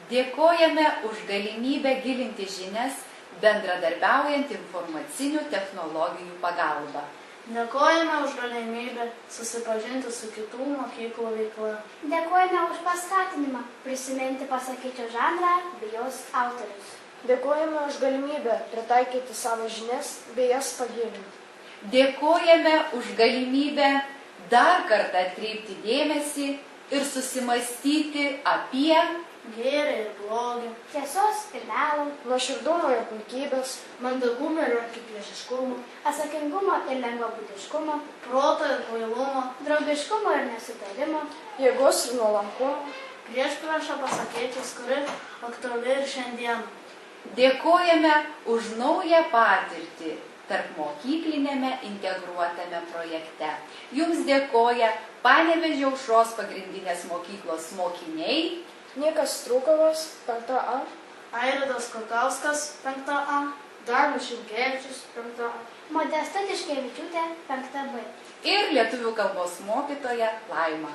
Dėkojame už galimybę gilinti žinias, bendradarbiaujant informacinių technologijų pagalba. Dėkojame už galimybę susipažinti su kitų mokyklų veikla. Dėkojame už paskatinimą prisiminti pasakyčių žanrą bei jos autorius. Dėkojame už galimybę pritaikyti savo žinias bei jas pagilinti. Dėkojame už galimybę dar kartą atkreipti dėmesį ir susimastyti apie Gėrį ir blogį, Tiesos ir melo, Nuoširdumo ir puikybės, mandagumą ir akiplėšiškumą, atsakingumo ir lengvabūdiškumo, proto ir kvailumo, draugiškumo ir nesutarimo, jėgos ir nuolankumo. priešpriešą pasakėčias, kuri aktuali ir šiandien. Dėkojame už naują patirtį tarp mokyklinėme integruotame projekte. Jums dėkoja Panevėžio Aušros pagrindinės mokyklos mokiniai, Nikas Strukovas, 5A, Airidas Kokauskas, 5A, Darius Šimkevičius, 5A, Modesta Tiškevičiūtė, 5B. ir lietuvių kalbos mokytoja Laima.